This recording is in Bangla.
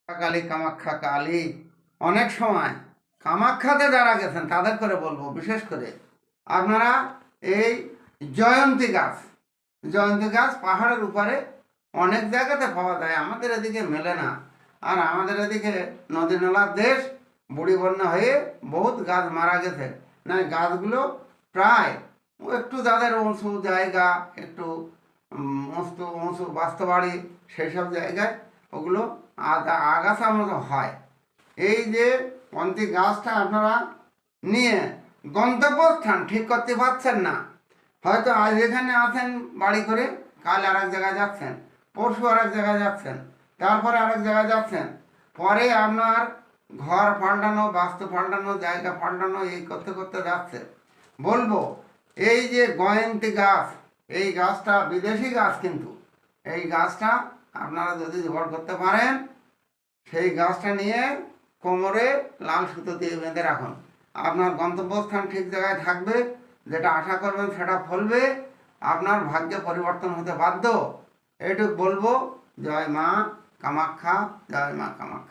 কালী কামাখ্যা কালী। অনেক সময় কামাখ্যাতে যারা গেছেন তাদের করে বলবো, বিশেষ করে আপনারা এই জয়ন্তী গাছ, জয়ন্তী গাছ পাহাড়ের উপরে অনেক জায়গাতে পাওয়া যায়, আমাদের এদিকে মেলে না। আর আমাদের এদিকে নদী নালার দেশ, বুড়ি বন্যা হয়ে বহুত গাছ মারা গেছে। না, গাছগুলো প্রায় একটু যাদের উঁচু জায়গা, একটু উঁচু উঁচু বাস্তবাড়ি, সেই সব জায়গায় ওগুলো আগাছা মতো হয়। এই যে পন্থী গাছটা আপনারা নিয়ে গন্তব্যস্থান ঠিক করতে পারছেন না, হয়তো আজ এখানে আছেন বাড়ি করে, কাল আর এক জায়গায় যাচ্ছেন, পরশু আর এক জায়গায় যাচ্ছেন, তারপরে আরেক জায়গায় যাচ্ছেন, পরে আপনার ঘর পাল্টানো, বাস্তু পাল্টানো, জায়গা পাল্টানো, এই করতে করতে যাচ্ছে। বলবো এই যে গয়ন্তী গাছ, এই গাছটা বিদেশি গাছ, কিন্তু এই গাছটা আপনারা যদি জোগাড় করতে পারেন, সেই গাছটা নিয়ে কোমরে লাল সুতো দিয়ে বেঁধে রাখুন। আপনার গন্তব্যস্থান ঠিক জায়গায় থাকবে, যেটা আশা করবেন সেটা ফলবে, আপনার ভাগ্যে পরিবর্তন হতে বাধ্য। এইটুকু বলবো। জয় মা কামাখ্যা, জয় মা কামাখ্যা।